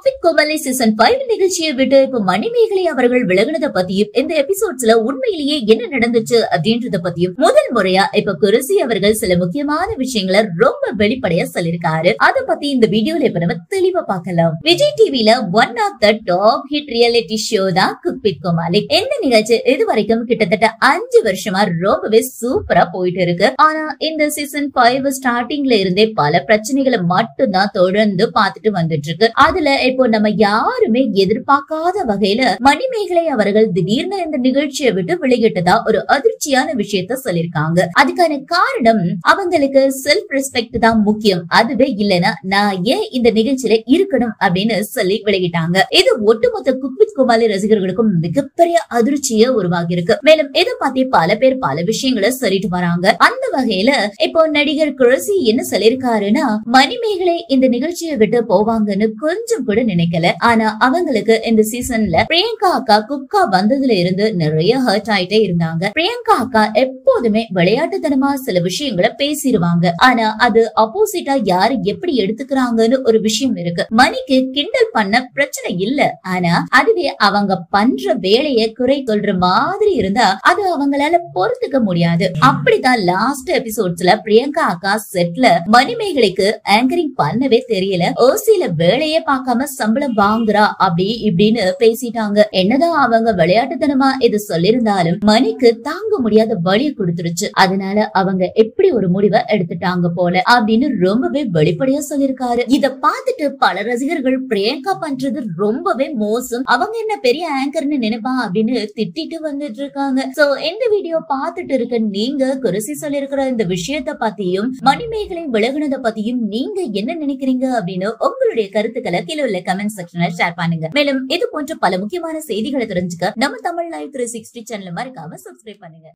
Cook with கோமாளி season 5 நிகழ்ச்சியை விட்டு இப்ப மணிமேகலை அவர்கள் விலகினத பத்தியும் இந்த எபிசோட்ஸ்ல உண்மையிலேயே என்ன நடந்துச்சு அப்படின்றத பத்தியும் முதல் முறையா இப்ப குருசி அவர்கள் சில முக்கியமான விஷயங்களை ரொம்ப வெளிப்படையா சொல்லிருக்காரு. அத பத்தி இந்த வீடியோல இப்ப நம்ம தெளிவா பார்க்கலாம். விஜய் டிவில one of the top hit reality show தான் குக்வித் கோமாளி. இந்த நிகழ்ச்சி இது வரைக்கும் கிட்டத்தட்ட 5 வருஷமா ரொம்பவே சூப்பரா போயிட்டு இருக்கு. ஆனா இந்த சீசன் 5 ஸ்டார்டிங்ல இருந்தே பல பிரச்சனைகளை மட்டும்தான் தொடர்ந்து பார்த்துட்டு வந்துட்டு இருக்கு. அதுல இப்போ நம்ம யாருமே எதிர்பார்க்காத வகையில மணிமேகலை அவர்கள் திடீர்னு இந்த நிகழ்ச்சியை விட்டு விலகிட்டதா ஒரு அதிர்ச்சியான விஷயத்த சொல்லிருக்காங்க. அதுக்கான காரணம் அவங்களுக்கு செல்ஃப் ரெஸ்பெக்ட் தான் முக்கியம், அதுவே இல்லைன்னா நான் ஏன் இந்த நிகழ்ச்சியில இருக்கணும் அப்படின்னு சொல்லி விலகிட்டாங்க. இது ஒட்டுமொத்த குக்வித் கோமாளி ரசிகர்களுக்கும் மிகப்பெரிய அதிர்ச்சியை உருவாகி இருக்கு. மேலும் இதை பத்தி பல பேர் பல விஷயங்களை சொல்லிட்டு வராங்க. அந்த வகையில இப்போ நடிகர் குருசி என்ன சொல்லிருக்காருன்னா, மணிமேகலை இந்த நிகழ்ச்சியை விட்டு போவாங்கன்னு கொஞ்சம் கூட நினைக்கல. ஆனா அவங்களுக்கு இந்த சீசன்ல பிரியங்கா அக்கா குக்கா வந்ததுல இருந்து நிறைய ஹர்ட் ஆயிட்டே இருந்தாங்க. பிரியங்கா அக்கா எப்போதுமே விளையாட்டுத்தனமா சில விஷயங்களை பேசிடுவாங்க. ஆனா அது அப்போசிட்டா யாரு எப்படி எடுத்துக்கிறாங்கன்னு ஒரு விஷயம் இருக்கு. மணிக்கு கிண்டல் பண்ண பிரச்சனை இல்ல, ஆனா அதுவே அவங்க பண்ற வேலையை குறை சொல்ற மாதிரி இருந்தா அது அவங்களால பொறுத்துக்க முடியாது. அப்படித்தான் லாஸ்ட் எபிசோட்ஸ்ல பிரியங்கா அக்கா செட்ல மணிமேகலைக்கு ஆங்கரிங் பண்ணவே தெரியல, ஓசில வேலையே பார்க்காம சம்பளம் வாங்குறா அப்படி இப்படின்னு பேசிட்டாங்க. என்னதான் அவங்க விளையாட்டுத்தனமா இது சொல்லிருந்தாலும் மணிக்கு தாங்க முடியாத வலியை கொடுத்துருச்சு. அதனால அவங்க எப்படி ஒரு முடிவை எடுத்துட்டாங்க போல அப்படின்னு ரொம்பவே வெளிப்படையா சொல்லிருக்காரு. இத பார்த்துட்டு பல ரசிகர்கள் பிரியங்கா பண்றது ரொம்பவே மோசம், அவங்க என்ன பெரிய ஆங்கர்னு நினைப்பா அப்படின்னு திட்டிட்டு வந்துட்டு இருக்காங்க. சோ இந்த வீடியோ பார்த்துட்டு இருக்க நீங்க குருசி சொல்லிருக்கிற இந்த விஷயத்த பத்தியும் மணிமேகலை விலகுனத பத்தியும் நீங்க என்ன நினைக்கிறீங்க அப்படின்னு உங்களுடைய கருத்துக்களை கீழே உள்ள கமெண்ட் செக்ஷன்ல ஷேர் பண்ணுங்க. மேலும் இது போன்ற பல முக்கியமான செய்திகளை தெரிஞ்சுக்க நம்ம தமிழ் லைவ் 360 சேனலை மறக்காம சப்ஸ்கிரைப் பண்ணுங்க.